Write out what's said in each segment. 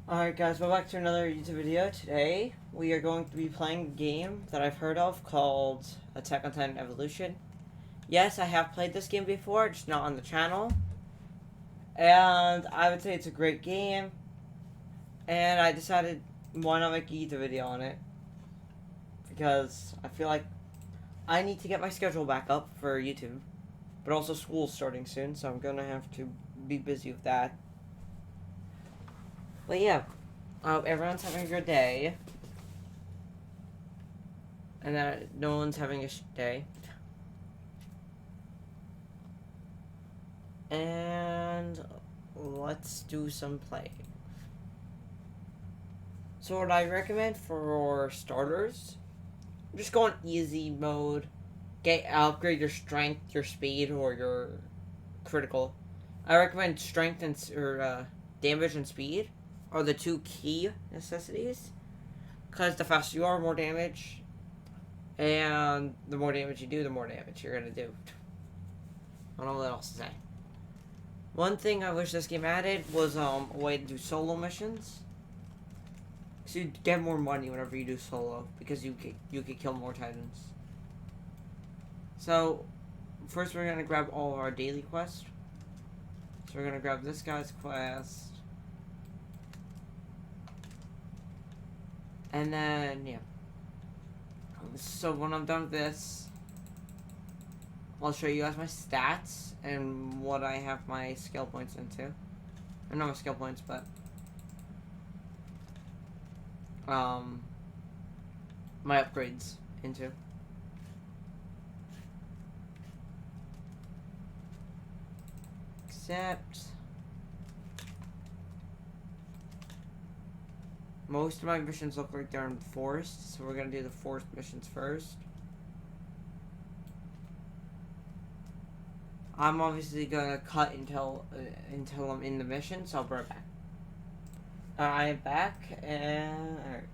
Alright guys, welcome back to another YouTube video. Today, we are going to be playing a game that I've heard of called Attack on Titan Evolution. Yes, I have played this game before, just not on the channel. And I would say it's a great game. And I decided, why not make a YouTube video on it? Because I feel like I need to get my schedule back up for YouTube. But also school's starting soon, so I'm gonna have to be busy with that. But yeah, I hope everyone's having a good day. And that no one's having a day. And let's do some playing. So what I recommend for starters, just go on easy mode. Upgrade your strength, your speed, or your critical. I recommend strength or damage and speed are the two key necessities. Because the faster you are, more damage. And the more damage you do, the more damage you're going to do. I don't know what else to say. One thing I wish this game added was a way to do solo missions. So you get more money whenever you do solo. Because you could kill more titans. So, first we're going to grab all of our daily quests. So we're going to grab this guy's quest. And then, yeah. So when I'm done with this, I'll show you guys my stats and what I have my skill points into. Or not my skill points, but my upgrades into. Except most of my missions look like they're in the forest, so we're gonna do the forest missions first. I'm obviously gonna cut until I'm in the mission, so I'll be right back.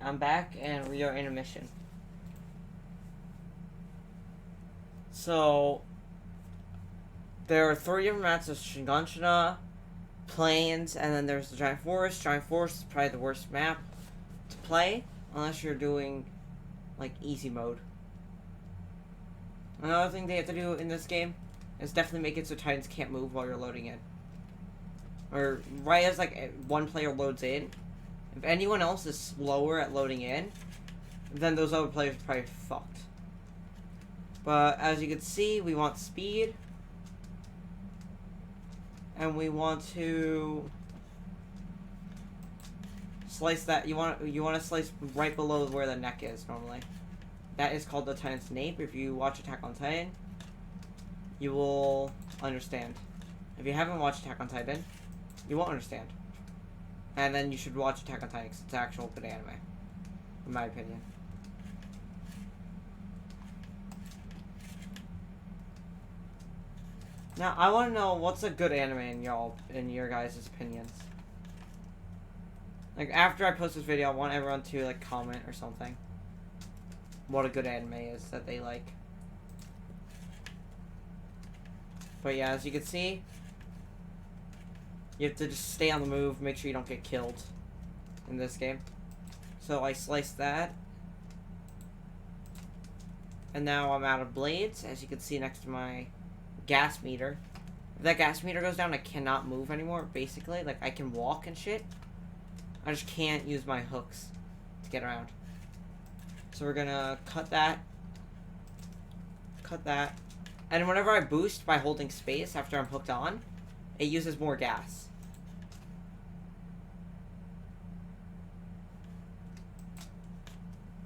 I'm back, and we are in a mission. So there are 3 different maps: there's Shiganshina, Plains, and then there's the Giant Forest. Giant Forest is probably the worst map to play unless you're doing like easy mode. Another thing they have to do in this game is definitely make it so Titans can't move while you're loading in. Or right as like one player loads in, if anyone else is slower at loading in, then those other players are probably fucked. But as you can see, we want speed, and we want to slice that. You want to slice right below where the neck is normally. That is called the Titan's nape. If you watch Attack on Titan, you will understand. If you haven't watched Attack on Titan, you won't understand. And then you should watch Attack on Titan because it's actual good anime, in my opinion. Now, I want to know what's a good anime in your guys' opinions. Like, after I post this video, I want everyone to, like, comment or something. What a good anime is that they like. But yeah, as you can see, you have to just stay on the move, make sure you don't get killed in this game. So I sliced that. And now I'm out of blades, as you can see next to my gas meter. If that gas meter goes down, I cannot move anymore, basically. Like, I can walk and shit. I just can't use my hooks to get around. So we're gonna cut that. Cut that. And whenever I boost by holding space after I'm hooked on, it uses more gas.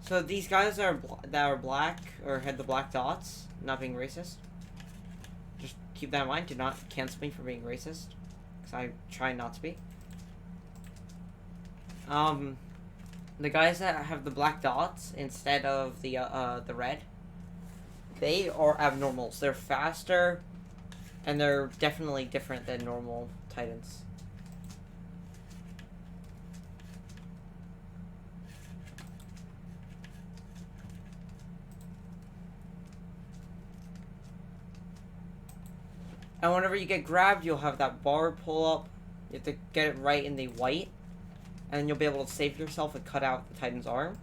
So these guys that are black, or had the black dots, not being racist. Just keep that in mind. Do not cancel me for being racist, because I try not to be. The guys that have the black dots instead of the red, they are abnormals. They're faster, and they're definitely different than normal Titans. And whenever you get grabbed, you'll have that bar pull up. You have to get it right in the white. and you'll be able to save yourself and cut out the Titan's arm.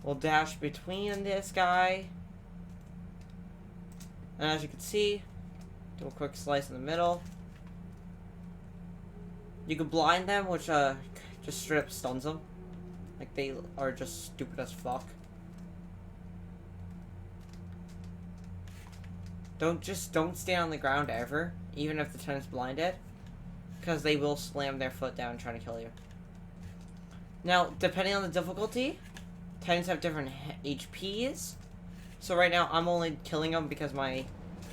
We'll dash between this guy. And as you can see, do a quick slice in the middle. You can blind them, which just straight up stuns them. Like, they are just stupid as fuck. Don't stay on the ground ever, even if the Titan's blinded, because they will slam their foot down trying to kill you. Now, depending on the difficulty, Titans have different HPs. So right now, I'm only killing them because my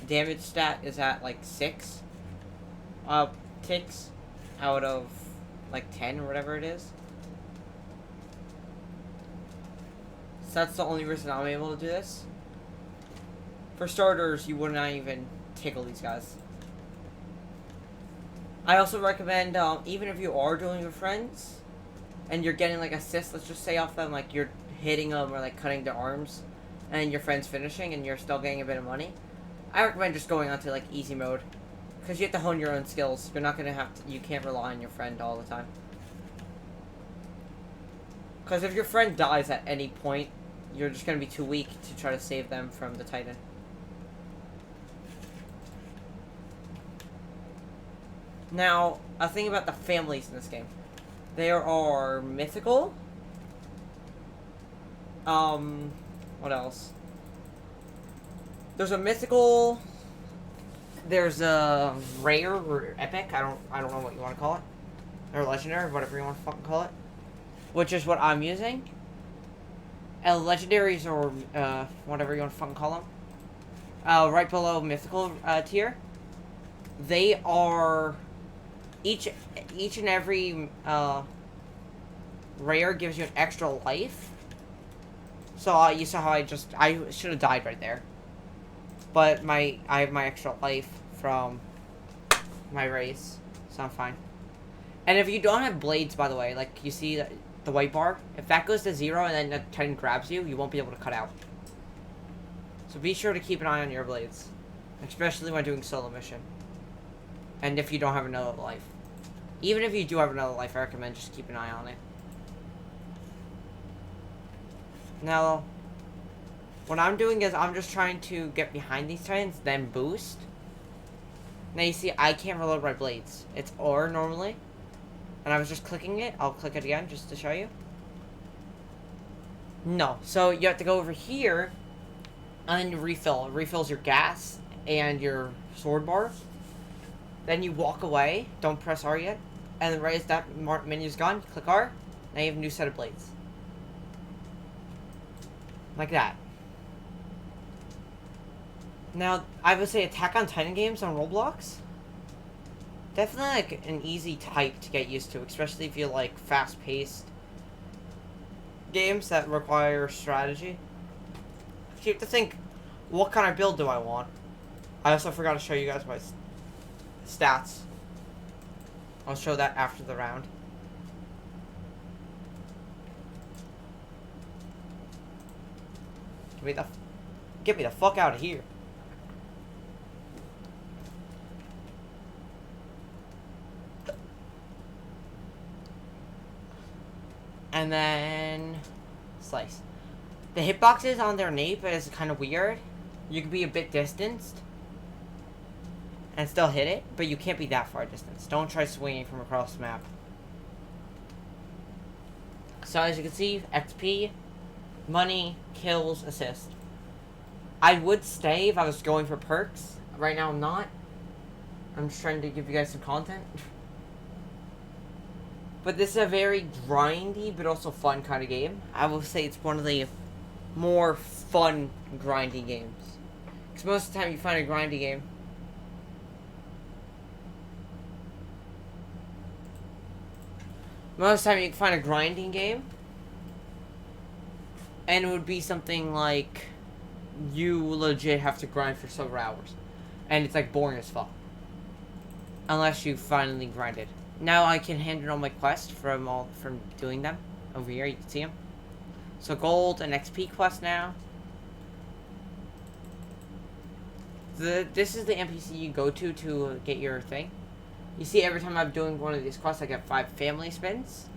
damage stat is at, like, 6 ticks out of, like, 10 or whatever it is. So that's the only reason I'm able to do this. For starters, you would not even tickle these guys. I also recommend, even if you are doing with friends, and you're getting, like, assists, let's just say off them, like, you're hitting them or, like, cutting their arms, and your friend's finishing, and you're still getting a bit of money, I recommend just going on to, like, easy mode. Because you have to hone your own skills. You're not going to have to, you can't rely on your friend all the time. Because if your friend dies at any point, you're just going to be too weak to try to save them from the Titan. Now, a thing about the families in this game. There are mythical. What else? There's a mythical. There's a rare or epic. I don't know what you want to call it, or legendary, whatever you want to fucking call it. Which is what I'm using. And legendaries or whatever you want to fucking call them. Right below mythical tier. They are each and every rare gives you an extra life. So you saw how I should have died right there. But I have my extra life from my race, so I'm fine. And if you don't have blades, by the way, like you see the white bar, if that goes to 0 and then the Titan grabs you, you won't be able to cut out. So be sure to keep an eye on your blades, especially when doing solo mission. And if you don't have another life. Even if you do have another life, I recommend just keep an eye on it. Now, what I'm doing is I'm just trying to get behind these Titans, then boost. Now you see, I can't reload my blades. It's R normally. And I was just clicking it. I'll click it again just to show you. No. So you have to go over here and then you refill. It refills your gas and your sword bar. Then you walk away. Don't press R yet. And then right as that menu's gone, click R. Now you have a new set of blades. Like that. Now, I would say Attack on Titan games on Roblox. Definitely like an easy type to get used to, especially if you like fast-paced games that require strategy. You have to think, what kind of build do I want? I also forgot to show you guys my stats. I'll show that after the round. Get me the fuck out of here. And then slice. The hitboxes on their nape is kind of weird. You can be a bit distanced and still hit it, but you can't be that far distance. Don't try swinging from across the map. So as you can see, XP, money, kills, assist. I would stay if I was going for perks. Right now I'm not. I'm just trying to give you guys some content. But this is a very grindy, but also fun kind of game. I will say it's one of the more fun, grindy games. Because most of the time you find a grindy game. Most of the time you can find a grinding game. And it would be something like you legit have to grind for several hours. And it's like boring as fuck. Unless you finally grinded. Now I can hand in all my quests from doing them. Over here, you can see them. So gold and XP quest now. This is the NPC you go to get your thing. You see, every time I'm doing one of these quests, I get 5 family spins.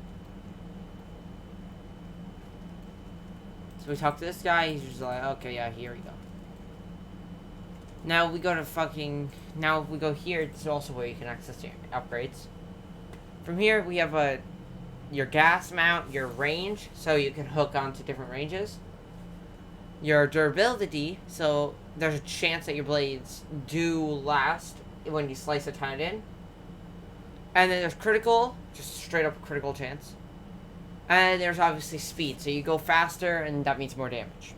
So we talk to this guy, he's just like, okay, yeah, here we go. Now we go to now if we go here, it's also where you can access your upgrades. From here, we have your gas amount, your range, so you can hook onto different ranges. Your durability, so there's a chance that your blades do last when you slice a tendon. And then there's critical, just straight up critical chance. And there's obviously speed, so you go faster and that means more damage.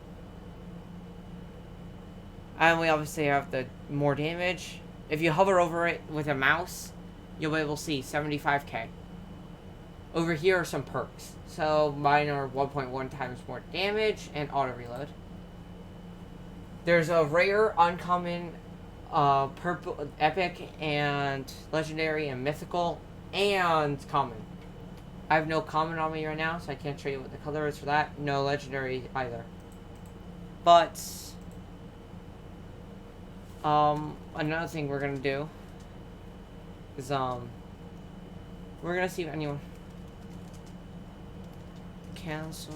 And we obviously have the more damage. If you hover over it with a mouse, you'll be able to see 75k. Over here are some perks. So mine are 1.1 times more damage and auto reload. There's a rare, uncommon, purple, epic, and legendary, and mythical, and common. I have no common on me right now, so I can't show you what the color is for that. No legendary either. But another thing we're gonna do is we're gonna see if anyone cancel.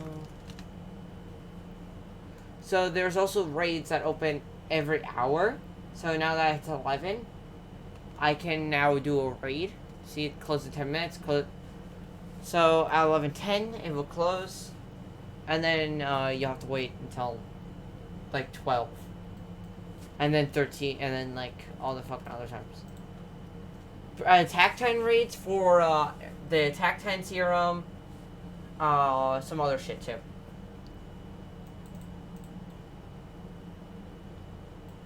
So there's also raids that open every hour. So now that it's 11, I can now do a raid. See, it closes in 10 minutes. So at 11:10, it will close, and then you have to wait until like 12, and then 13, and then like all the fucking other times. Attack Titan raids for the Attack Titan serum, some other shit too.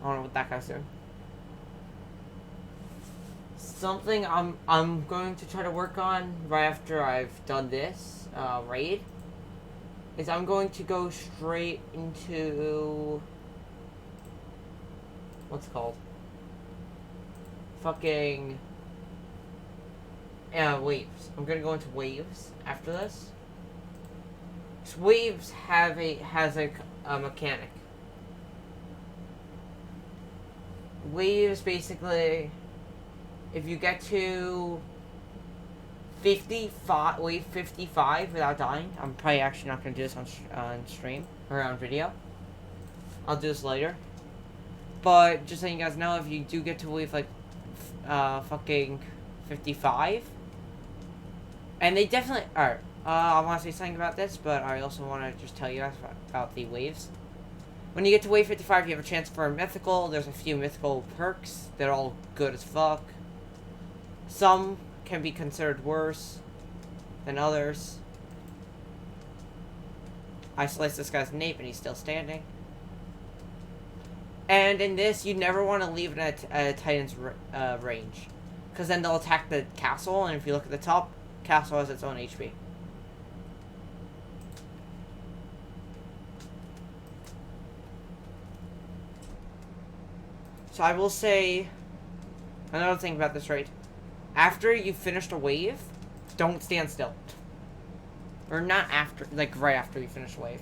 I don't know what that guy's doing. Something I'm going to try to work on right after I've done this raid is I'm going to go straight into what's it called? Fucking waves. I'm gonna go into waves after this. So waves has a mechanic. Waves basically, if you get to 55, wave 55 without dying, I'm probably actually not going to do this on stream or on video. I'll do this later. But just so you guys know, if you do get to wave like fucking 55, and they definitely, alright, I want to say something about this, but I also want to just tell you guys about the waves. When you get to wave 55, you have a chance for a mythical. There's a few mythical perks. They're all good as fuck. Some can be considered worse than others. I sliced this guy's nape and he's still standing. And in this, you never want to leave it at a Titan's range, because then they'll attack the castle, and if you look at the top, castle has its own HP. So I will say another thing about this raid. After you finished a wave, don't stand still. Or not after, like right after you finish a wave.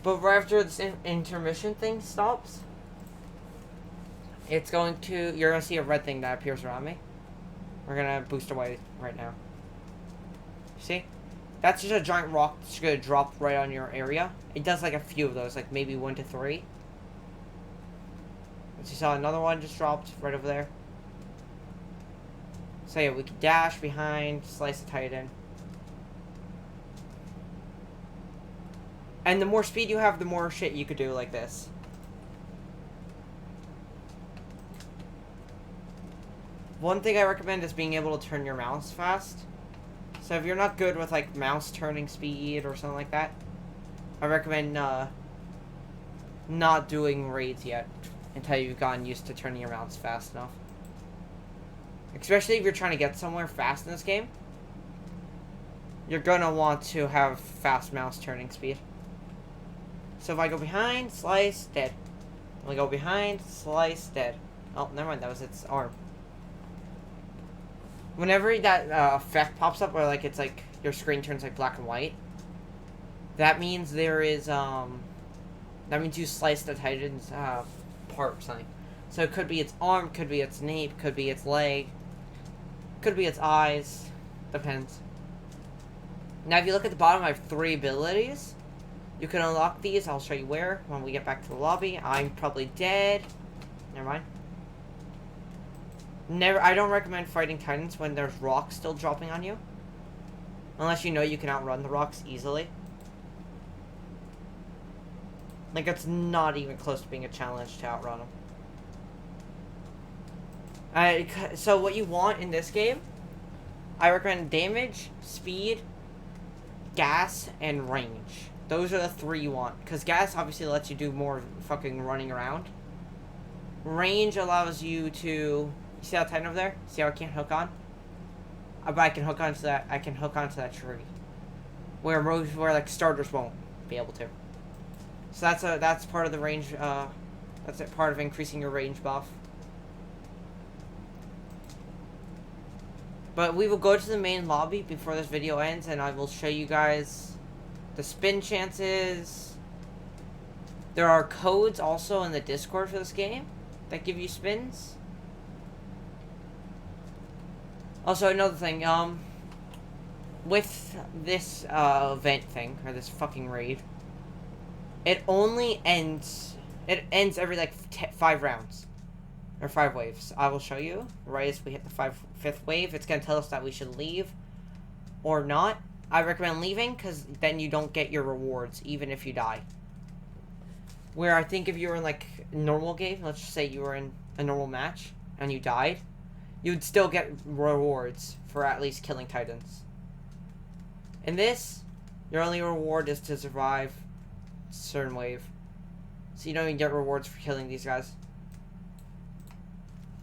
But right after this intermission thing stops, it's going to, you're going to see a red thing that appears around me. We're going to boost away right now. See? That's just a giant rock that's going to drop right on your area. It does like a few of those, like maybe 1 to 3. You saw another one just dropped right over there. So yeah, we can dash behind, slice the Titan. And the more speed you have, the more shit you could do like this. One thing I recommend is being able to turn your mouse fast. So if you're not good with like mouse turning speed or something like that, I recommend not doing raids yet until you've gotten used to turning your mouse fast enough. Especially if you're trying to get somewhere fast in this game, you're gonna want to have fast mouse turning speed. So if I go behind, slice, dead. If I go behind, slice, dead. Oh, never mind, that was its arm. Whenever that effect pops up where like it's like your screen turns like black and white, that means there is that means you sliced the Titan's part or something. So it could be its arm, could be its nape, could be its leg, could be its eyes. Depends. Now, if you look at the bottom, I have 3 abilities. You can unlock these. I'll show you where when we get back to the lobby. I'm probably dead. Never mind. I don't recommend fighting titans when there's rocks still dropping on you. Unless you know you can outrun the rocks easily. Like, it's not even close to being a challenge to outrun them. So what you want in this game, I recommend damage, speed, gas, and range. Those are the 3 you want. Because gas obviously lets you do more fucking running around. Range allows you to... You see that titan over there? See how I can't hook on? But I can hook onto that. I can hook onto that tree. Where like starters won't be able to. So that's part of the range. That's part of increasing your range buff. But we will go to the main lobby before this video ends, and I will show you guys the spin chances. There are codes also in the Discord for this game that give you spins. Also, another thing, with this event thing, or this fucking raid, it ends every like 5 rounds. Or 5 waves. I will show you. Right as we hit the 5th wave, it's going to tell us that we should leave or not. I recommend leaving because then you don't get your rewards even if you die. Where I think if you were in like a normal game, let's just say you were in a normal match and you died, you'd still get rewards for at least killing titans. In this, your only reward is to survive a certain wave. So you don't even get rewards for killing these guys.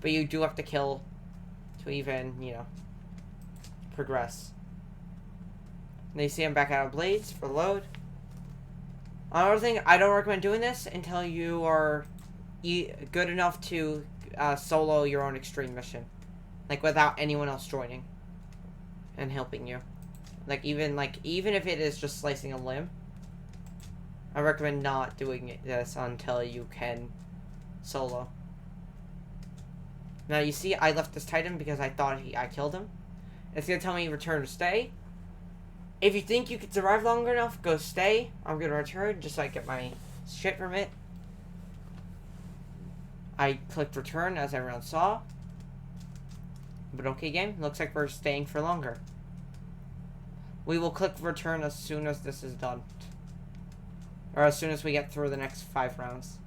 But you do have to kill to even, you know, progress. And you see I'm back out of blades for load. Another thing, I don't recommend doing this until you are good enough to solo your own extreme mission. Like, without anyone else joining and helping you. Even if it is just slicing a limb, I recommend not doing this until you can solo. Now, you see, I left this titan because I thought I killed him. It's going to tell me return to stay. If you think you can survive long enough, go stay. I'm going to return just so I get my shit from it. I clicked return, as everyone saw. But okay, game. Looks like we're staying for longer. We will click return as soon as this is done. Or as soon as we get through the next 5 rounds.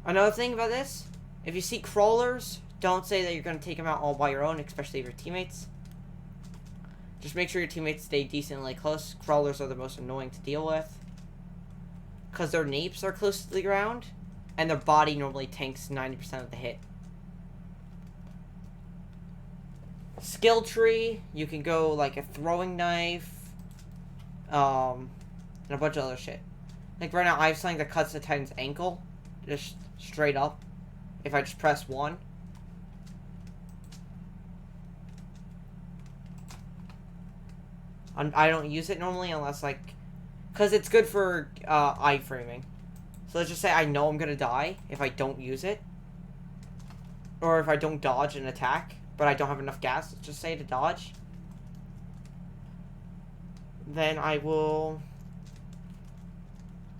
Another thing about this, if you see crawlers, don't say that you're going to take them out all by your own, especially your teammates. Just make sure your teammates stay decently close. Crawlers are the most annoying to deal with. Because their napes are close to the ground, and their body normally tanks 90% of the hit. Skill tree, you can go like a throwing knife, and a bunch of other shit. Like right now, I have something that cuts the Titan's ankle, just straight up. If I just press 1. I don't use it normally unless like, because it's good for iframing. So let's just say I know I'm gonna die if I don't use it, or if I don't dodge an attack, but I don't have enough gas. Let's just say to dodge. Then I will.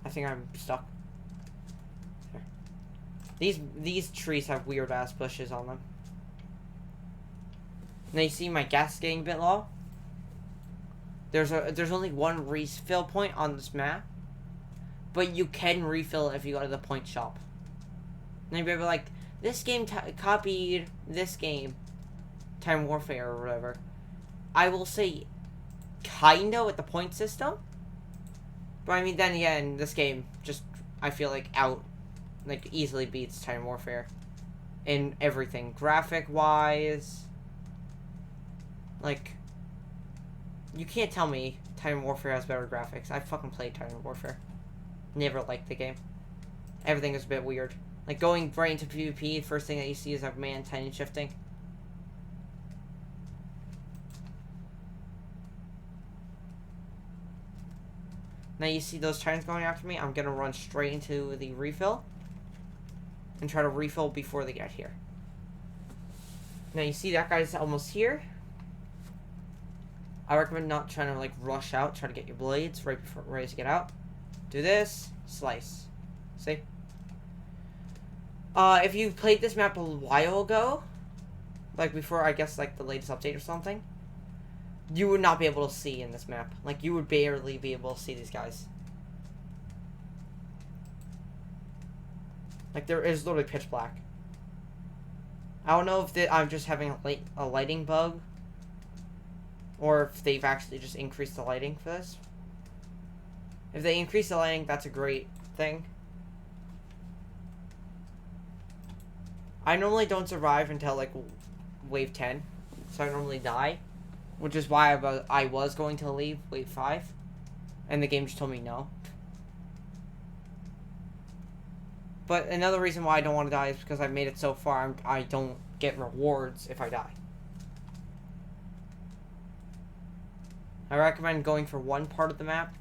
I think I'm stuck. These trees have weird ass bushes on them. Now you see my gas getting a bit low. There's only one refill point on this map, but you can refill it if you go to the point shop. And you'll be like, this game copied this game, Time Warfare or whatever. I will say, kinda with the point system. But I mean, then again, this game just, I feel like easily beats Time Warfare in everything, graphic wise. Like, you can't tell me Time Warfare has better graphics. I fucking played Time Warfare. Never liked the game. Everything is a bit weird. Like, going right into PvP, first thing that you see is a man tiny shifting. Now you see those Titans going after me. I'm gonna run straight into the refill. and try to refill before they get here. Now you see that guy's almost here. I recommend not trying to like rush out, try to get your blades right before ready to get out. Do this, slice. See? If you played this map a while ago, like before I guess like the latest update or something, you would not be able to see in this map. Like you would barely be able to see these guys. Like there is literally pitch black. I don't know if I'm just having a lighting bug, or if they've actually just increased the lighting for this. If they increase the lighting, that's a great thing. I normally don't survive until like wave 10, so I normally die, which is why I was going to leave wave 5, and the game just told me no. But another reason why I don't want to die is because I've made it so far, I don't get rewards if I die. I recommend going for one part of the map,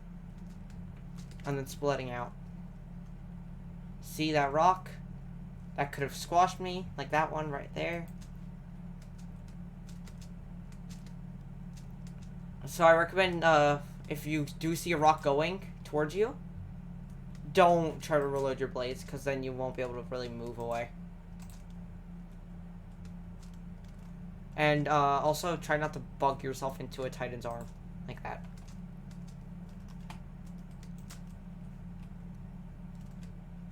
and then splitting out. See that rock? That could have squashed me, like that one right there. So I recommend, if you do see a rock going towards you, don't try to reload your blades, because then you won't be able to really move away. And also try not to bug yourself into a Titan's arm, like that.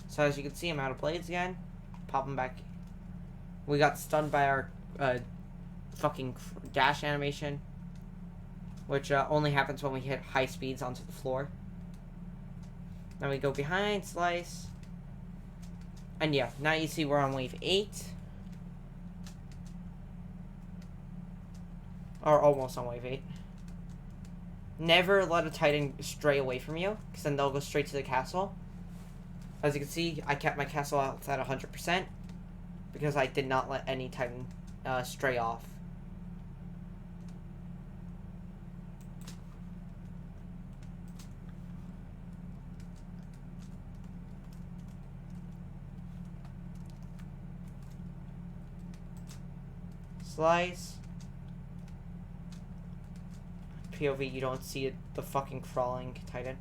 So as you can see, I'm out of blades again. Pop them back. We got stunned by our fucking dash animation, which only happens when we hit high speeds onto the floor. Then we go behind, slice. And yeah, now you see we're on wave 8. Or almost on wave 8. Never let a Titan stray away from you, because then they'll go straight to the castle. As you can see, I kept my castle out at 100%, because I did not let any Titan stray off. Slice. POV, you don't see it, the fucking crawling Titan.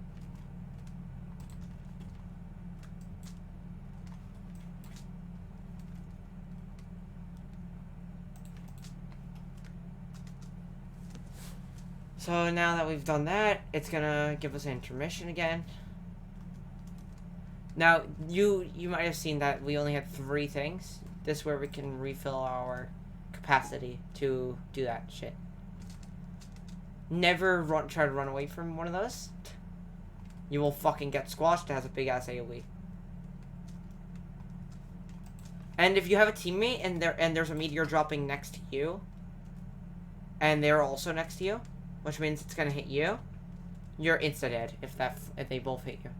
So now that we've done that, it's gonna give us an intermission again. Now, you might have seen that we only had 3 things. This is where we can refill our capacity to do that shit. Never try to run away from one of those. You will fucking get squashed. It has a big ass AoE. And if you have a teammate and there's a meteor dropping next to you, and they're also next to you, which means it's gonna hit you, you're insta dead if they both hit you.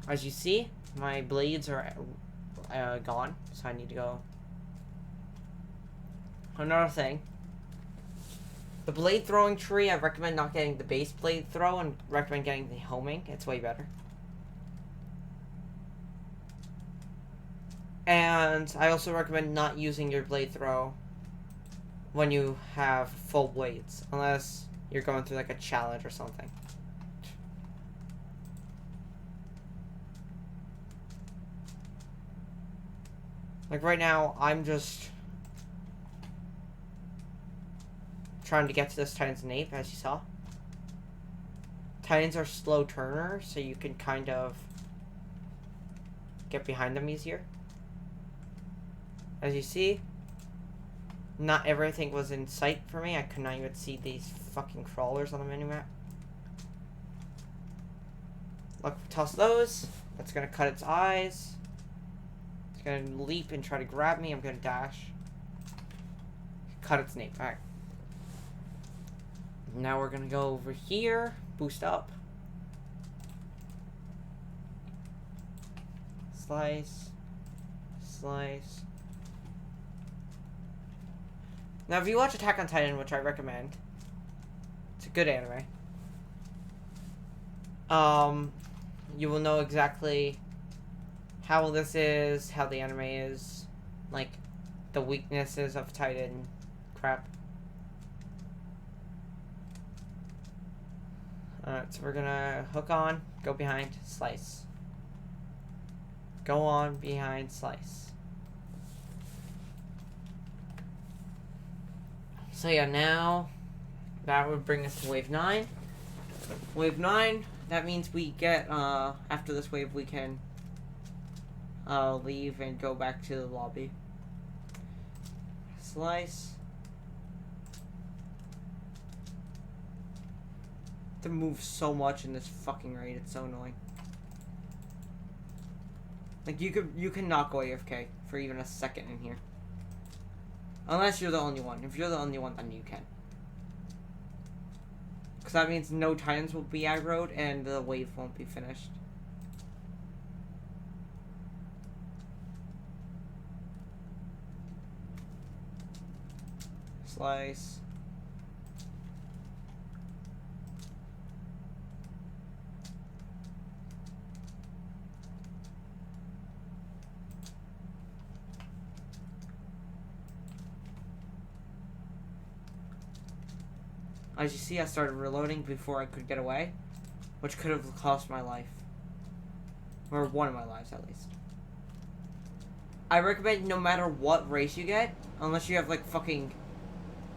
As you see, my blades are gone, so I need to go. Another thing, the blade throwing tree, I recommend not getting the base blade throw and recommend getting the homing. It's way better. And I also recommend not using your blade throw when you have full blades, unless you're going through like a challenge or something. Like right now, I'm just trying to get to this Titan's nape, as you saw. Titans are slow turners, so you can kind of get behind them easier. As you see, not everything was in sight for me. I could not even see these fucking crawlers on the minimap. Look, toss those. That's gonna cut its eyes. It's gonna leap and try to grab me. I'm gonna dash. Cut its nape. Alright. Now we're gonna go over here. Boost up. Slice. Slice. Now, if you watch Attack on Titan, which I recommend, it's a good anime. You will know exactly how this is, how the anime is, like the weaknesses of Titan crap. Alright, so we're gonna hook on, go behind, slice. Go on, behind, slice. So yeah, now that would bring us to wave 9. Wave 9, that means we get, after this wave we can leave and go back to the lobby. Slice. To move so much in this fucking raid, it's so annoying. Like you cannot go AFK for even a second in here. Unless you're the only one. If you're the only one, then you can. Because that means no Titans will be aggroed and the wave won't be finished. Slice. As you see, I started reloading before I could get away, which could have cost my life. Or one of my lives, at least. I recommend no matter what race you get, unless you have, like, fucking...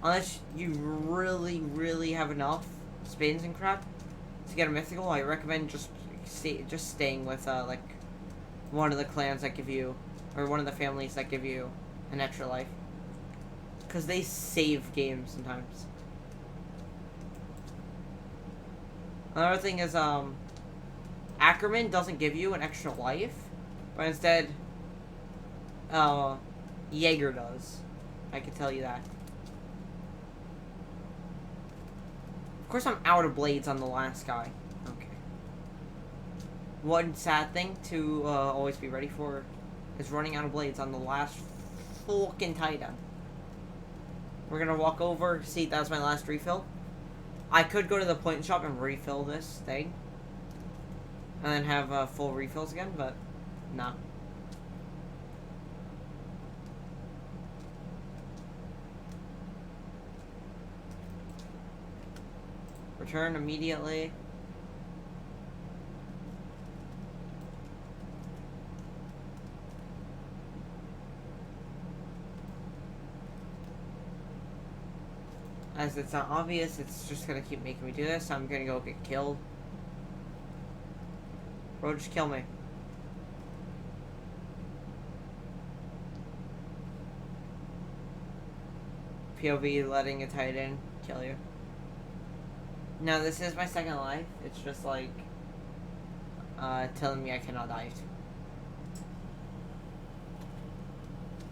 Unless you really, really have enough spins and crap to get a mythical, I recommend just staying with, like, one of the clans that give you... Or one of the families that give you an extra life. Because they save games sometimes. Another thing is, Ackerman doesn't give you an extra life, but instead, Jaeger does. I can tell you that. Of course I'm out of blades on the last guy. Okay. One sad thing to, always be ready for is running out of blades on the last fucking Titan. We're gonna walk over, see that was my last refill. I could go to the point shop and refill this thing. And then have full refills again, but nah. Return immediately. As it's not obvious, it's just gonna keep making me do this. I'm gonna go get killed. Bro, just kill me. POV letting a Titan kill you. Now, this is my second life. It's just like, telling me I cannot die.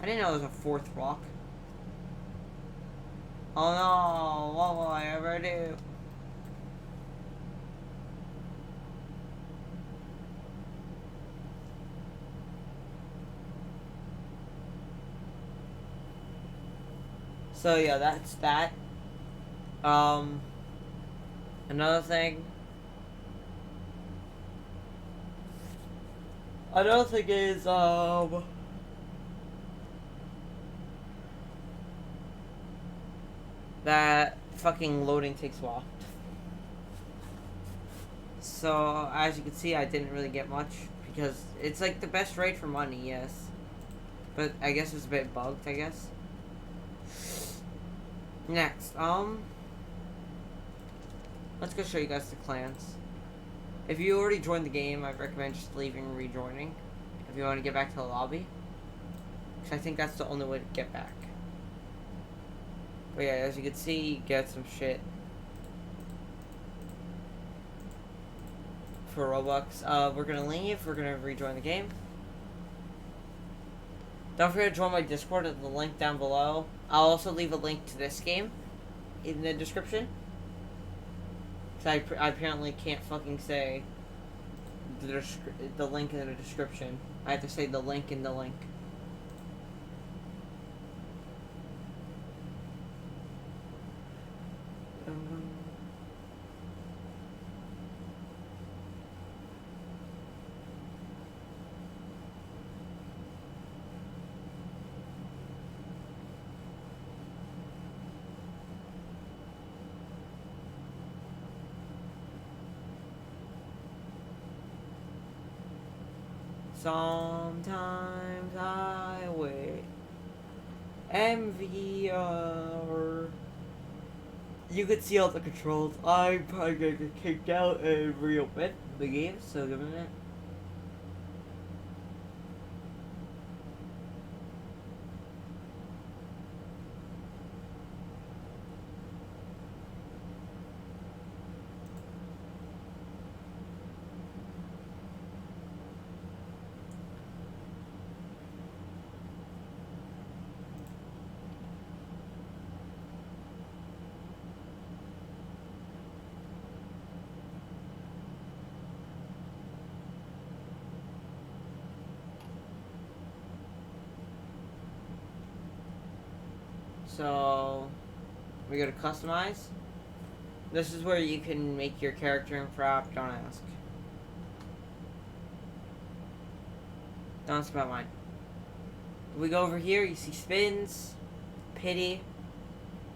I didn't know there was a fourth rock. Oh no, what will I ever do? So yeah, that's that. Another thing. Another thing is, that fucking loading takes a while. So, as you can see, I didn't really get much, because it's like the best rate for money, yes. But I guess it's a bit bugged, I guess. Next, let's go show you guys the clans. If you already joined the game, I recommend just leaving and rejoining. If you want to get back to the lobby. Because I think that's the only way to get back. But yeah, as you can see, you get some shit for Roblox. We're gonna leave. We're gonna rejoin the game. Don't forget to join my Discord at the link down below. I'll also leave a link to this game in the description. Because I apparently can't fucking say the link in the description. I have to say the link in the link. Sometimes I wait. MVR. You could see all the controls. I'm probably gonna get kicked out and reopen the game, so give me a minute. So, we go to customize. This is where you can make your character in prop. Don't ask. Don't ask about mine. We go over here. You see spins, pity.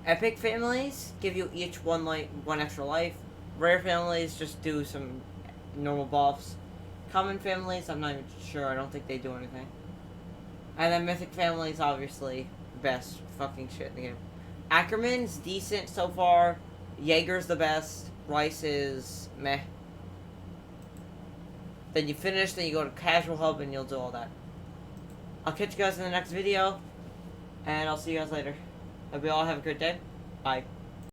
Epic families give you each one extra life. Rare families just do some normal buffs. Common families, I'm not even sure. I don't think they do anything. And then mythic families, obviously, best fucking shit in the game. Ackerman's decent so far. Jaeger's the best. Rice is meh. Then you finish, then you go to Casual Hub, and you'll do all that. I'll catch you guys in the next video, and I'll see you guys later. Hope you all have a good day. Bye.